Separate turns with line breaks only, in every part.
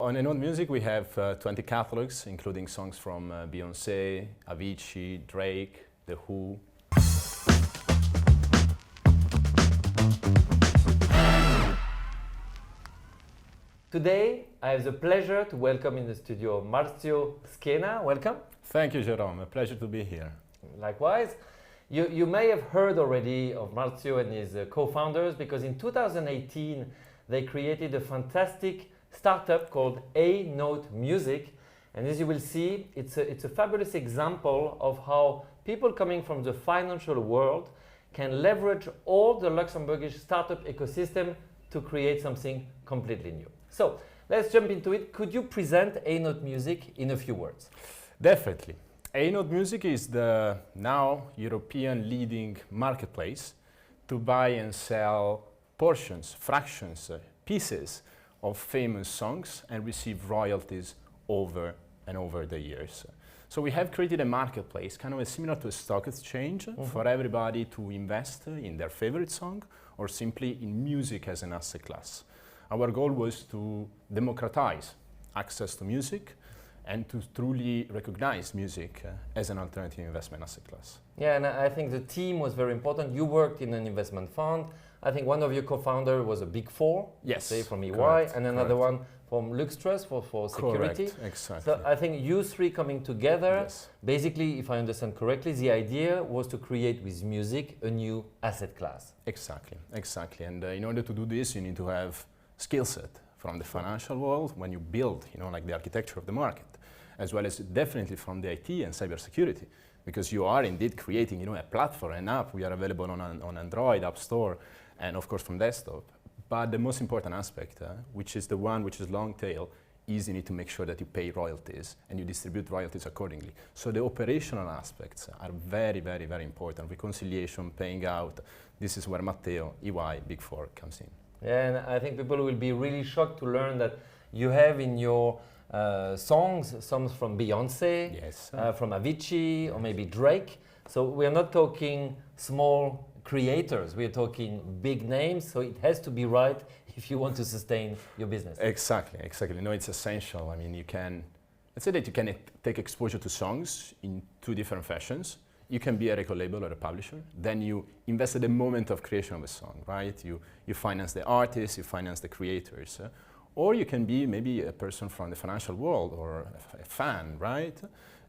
On ANote Music, we have 20 catalogs, including songs from Beyoncé, Avicii, Drake, The Who.
Today, I have the pleasure to welcome in the studio Marzio Schena. Welcome.
Thank you, Jerome. A pleasure to be here.
Likewise. You may have heard already of Marzio and his co-founders because in 2018 they created a fantastic startup called ANote Music, and as you will see, it's a fabulous example of how people coming from the financial world can leverage all the Luxembourgish startup ecosystem to create something completely new. So let's jump into it. Could you present ANote Music in a few words?
Definitely. ANote Music is the now European leading marketplace to buy and sell portions, fractions, pieces of famous songs and receive royalties over and over the years. So we have created a marketplace, kind of similar to a stock exchange, for everybody to invest in their favorite song or simply in music as an asset class. Our goal was to democratize access to music and to truly recognize music as an alternative investment asset class.
Yeah, and I think the team was very important. You worked in an investment fund. I think one of your co-founders was a Big Four,
yes,
say from EY,
correct,
and another one from LuxembourgOfficial for security.
Correct, exactly.
So I think you three coming together,
yes.
Basically, if I understand correctly, the idea was to create with music a new asset class.
Exactly, exactly. And in order to do this, you need to have skill set from the financial world when you build, like the architecture of the market, as well as definitely from the IT and cybersecurity, because you are indeed creating, a platform, an app. We are available on Android, App Store, and of course from desktop. But the most important aspect, which is the one which is long tail, is you need to make sure that you pay royalties and you distribute royalties accordingly. So the operational aspects are very, very, very important. Reconciliation, paying out. This is where Marzio, EY, Big Four comes in.
Yeah, and I think people will be really shocked to learn that you have in your songs from Beyoncé,
yes,
from Avicii, or maybe Drake. So we're not talking small creators, we're talking big names, so it has to be right if you want to sustain your business.
Exactly, exactly. No, it's essential. I mean, let's say that you can take exposure to songs in two different fashions. You can be a record label or a publisher. Then you invest at the moment of creation of a song, right? You finance the artists, you finance the creators. Or you can be maybe a person from the financial world or a fan, right?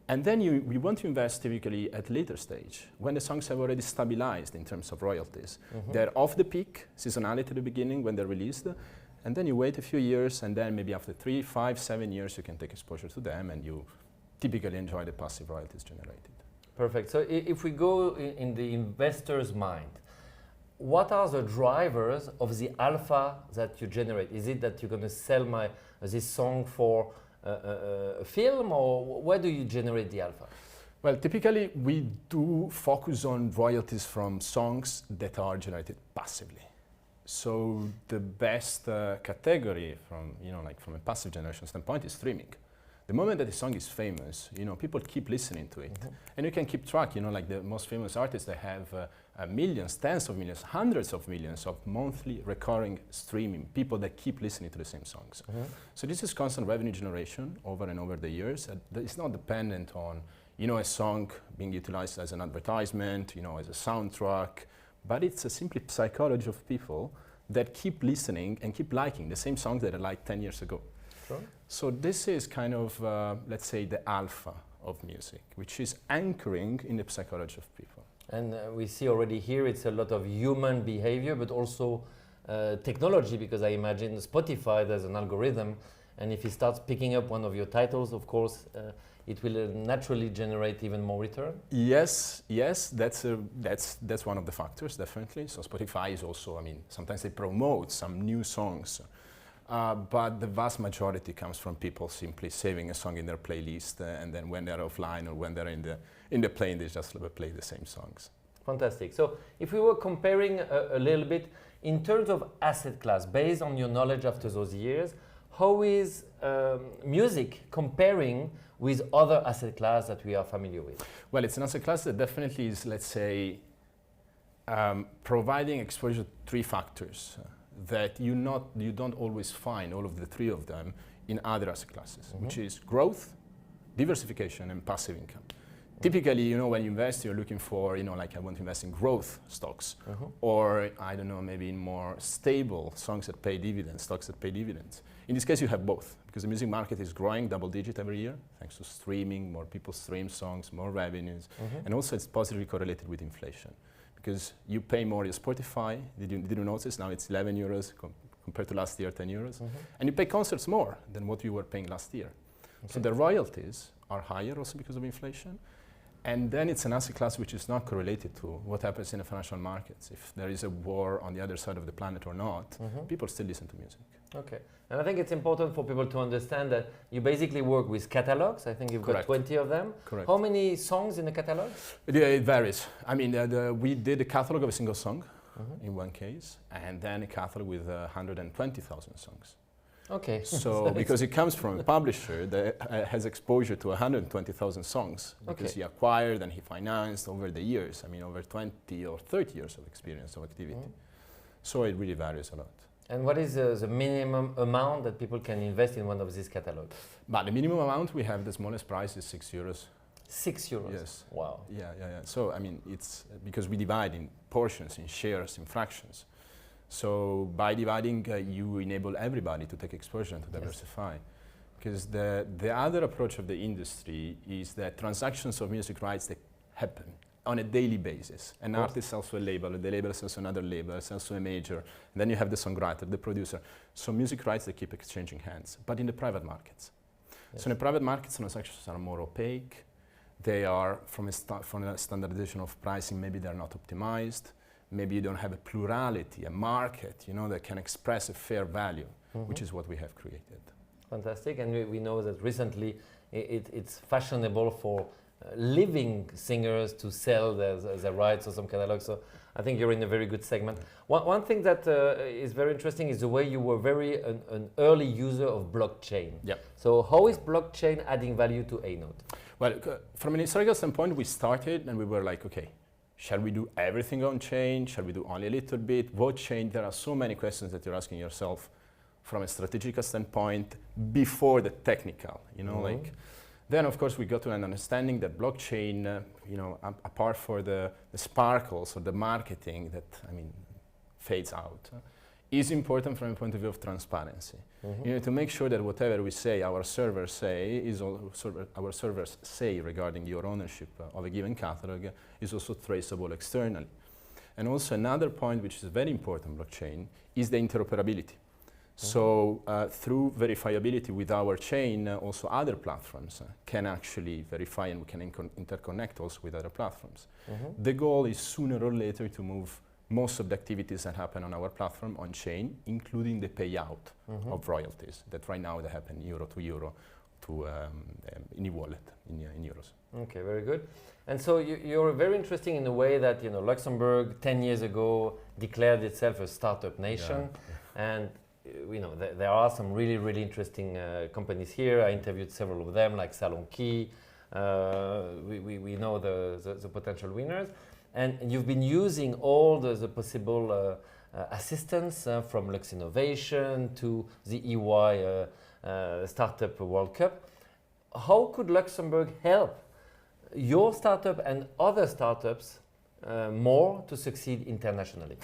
And then we want to invest typically at later stage, when the songs have already stabilized in terms of royalties. They're off the peak seasonality at the beginning when they're released, and then you wait a few years, and then maybe after 3, 5, 7 years, you can take exposure to them, and you typically enjoy the passive royalties generated.
Perfect. So if we go in the investor's mind, what are the drivers of the alpha that you generate? Is it that you're going to sell this song for a film, or where do you generate the alpha?
Well, typically we do focus on royalties from songs that are generated passively. So the best category from from a passive generation standpoint is streaming. The moment that the song is famous, people keep listening to it, and you can keep track. Like the most famous artists, they have millions, tens of millions, hundreds of millions of monthly recurring streaming, people that keep listening to the same songs. So this is constant revenue generation over and over the years. It's not dependent on, a song being utilized as an advertisement, as a soundtrack, but it's a simply psychology of people that keep listening and keep liking the same songs that I liked 10 years ago.
Sure.
So this is kind of, let's say, the alpha of music, which is anchoring in the psychology of people.
And we see already here it's a lot of human behavior, but also technology, because I imagine Spotify, there's an algorithm, and if it starts picking up one of your titles, of course, it will naturally generate even more return.
Yes, that's one of the factors, definitely. So Spotify is also, sometimes they promote some new songs, but the vast majority comes from people simply saving a song in their playlist, and then when they're offline or when they're in the plane, they just play the same songs.
Fantastic. So if we were comparing a little bit in terms of asset class, based on your knowledge after those years, how is music comparing with other asset class that we are familiar with?
Well, it's an asset class that definitely is, let's say, providing exposure to three factors that you don't always find all of the three of them in other asset classes, which is growth, diversification, and passive income. Typically, you know, when you invest, you're looking for, you know, like I want to invest in growth stocks, or I don't know, maybe in more stable stocks that pay dividends. In this case, you have both, because the music market is growing double-digit every year, thanks to streaming, more people stream songs, more revenues, and also it's positively correlated with inflation, because you pay more your Spotify. Did you notice? Now it's 11 euros compared to last year, 10 euros, and you pay concerts more than what you were paying last year. So the royalties are higher also because of inflation. And then it's an asset class which is not correlated to what happens in the financial markets. If there is a war on the other side of the planet or not, people still listen to music.
Okay. And I think it's important for people to understand that you basically work with catalogs. I think you've got 20 of them.
Correct.
How many songs in the catalog?
It varies. I mean, we did a catalog of a single song in one case, and then a catalog with 120,000 songs.
Okay.
So because it comes from a publisher that has exposure to 120,000 songs, because he acquired and he financed over the years, I mean over 20 or 30 years of experience of activity. So it really varies a lot.
And what is the minimum amount that people can invest in one of these catalogs?
But the minimum amount we have, the smallest price is 6 euros.
6 euros?
Yes.
Wow.
Yeah. So I mean, it's because we divide in portions, in shares, in fractions. So by dividing, you enable everybody to take exposure and to diversify. Because the other approach of the industry is that transactions of music rights that happen on a daily basis. An artist sells to a label sells to another label, sells to a major, and then you have the songwriter, the producer. So music rights, they keep exchanging hands, but in the private markets. So in the private markets, transactions are more opaque. They are, from a standardization of pricing, maybe they're not optimized. Maybe you don't have a plurality, a market, you know, that can express a fair value, which is what we have created.
Fantastic. And we know that recently it's fashionable for living singers to sell their rights or some catalogs. So I think you're in a very good segment. One thing that is very interesting is the way you were an early user of blockchain.
Yeah.
So how is blockchain adding value to ANote?
Well, from an historical standpoint, we started and we were like, okay, shall we do everything on chain? Shall we do only a little bit? What chain? There are so many questions that you're asking yourself from a strategical standpoint before the technical, you know, like. Then, of course, we got to an understanding that blockchain, you know, apart for the sparkles or the marketing that, I mean, fades out, is important from a point of view of transparency. You know, to make sure that whatever we say, our servers say, our servers say regarding your ownership of a given catalog is also traceable externally. And also another point which is very important in blockchain is the interoperability. So through verifiability with our chain, also other platforms can actually verify, and we can interconnect also with other platforms. The goal is sooner or later to move most of the activities that happen on our platform on chain, including the payout of royalties that right now they happen euro to euro to in e-wallet in euros. Okay,
very good. And so you're very interesting in the way that, you know, Luxembourg 10 years ago declared itself a startup nation, and you know, there are some really interesting companies here. I interviewed several of them, like Salon Key. We know the potential winners. And you've been using all the possible assistance from Lux Innovation to the EY Startup World Cup. How could Luxembourg help your startup and other startups more to succeed internationally?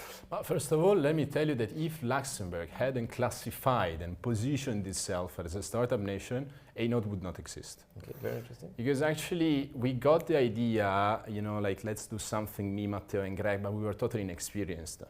First of all, let me tell you that if Luxembourg hadn't classified and positioned itself as a startup nation, ANote would not exist.
Okay, very interesting.
Because actually we got the idea, you know, like let's do something, me, Matteo and Greg, but we were totally inexperienced.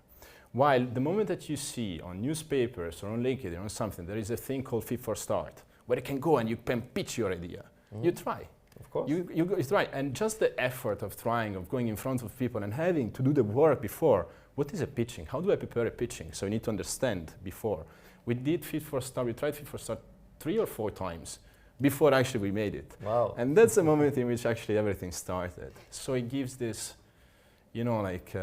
While the moment that you see on newspapers or on LinkedIn or something, there is a thing called Fit for Start, where you can go and you can pitch your idea. You try.
Of course.
You try. And just the effort of trying, of going in front of people and having to do the work before. What is a pitching? How do I prepare a pitching? So you need to understand before. We did Fit for Start, we tried Fit for Start 3 or 4 times before actually we made it.
Wow.
And that's the moment in which actually everything started. So it gives this, you know, like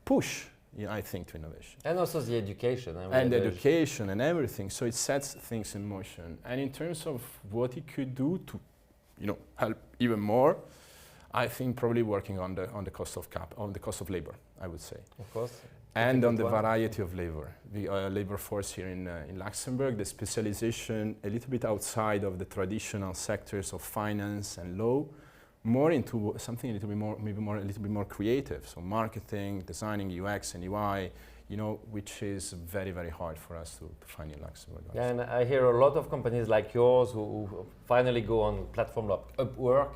push, you know, I think, to innovation.
And also the education.
And the education and everything. So it sets things in motion. And in terms of what it could do to, you know, help even more, I think probably working on the cost of labor, I would say.
Of course.
And on the
one.
variety of labor. The labor force here in Luxembourg, the specialization a little bit outside of the traditional sectors of finance and law, more into something a little bit more, maybe more, a little bit more creative. So marketing, designing, UX and UI, you know, which is very, very hard for us to find in Luxembourg.
Yeah, and I hear a lot of companies like yours who finally go on platform like Upwork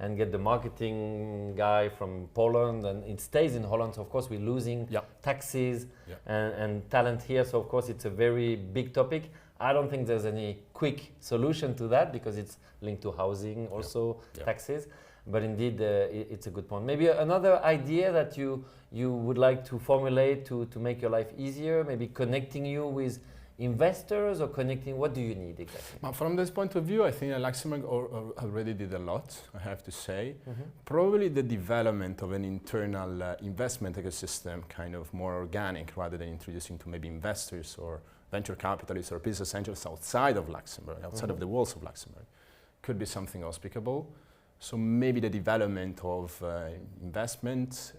and get the marketing guy from Poland, and it stays in Holland. So of course we're losing taxes and talent here. So of course it's a very big topic. I don't think there's any quick solution to that because it's linked to housing, also taxes. But indeed, it's a good point. Maybe another idea that you would like to formulate to make your life easier, maybe connecting you with investors or connecting, what do you need exactly?
From this point of view, I think Luxembourg already did a lot, I have to say. Probably the development of an internal investment ecosystem, kind of more organic rather than introducing to maybe investors or venture capitalists or business angels outside of Luxembourg, outside of the walls of Luxembourg, could be something auspicable. So maybe the development of investment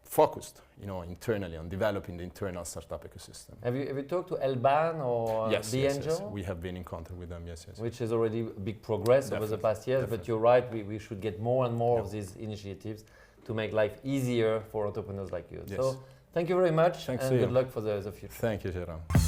focused, you know, internally on developing the internal startup ecosystem.
Have you talked to Elban or the Angel?
Yes, we have been in contact with them, yes.
Which is already big progress over the past years, but you're right, we should get more and more of these initiatives to make life easier for entrepreneurs like you.
Yes.
So thank you very much.
Thanks
and good luck for the future.
Thank you, Jérôme.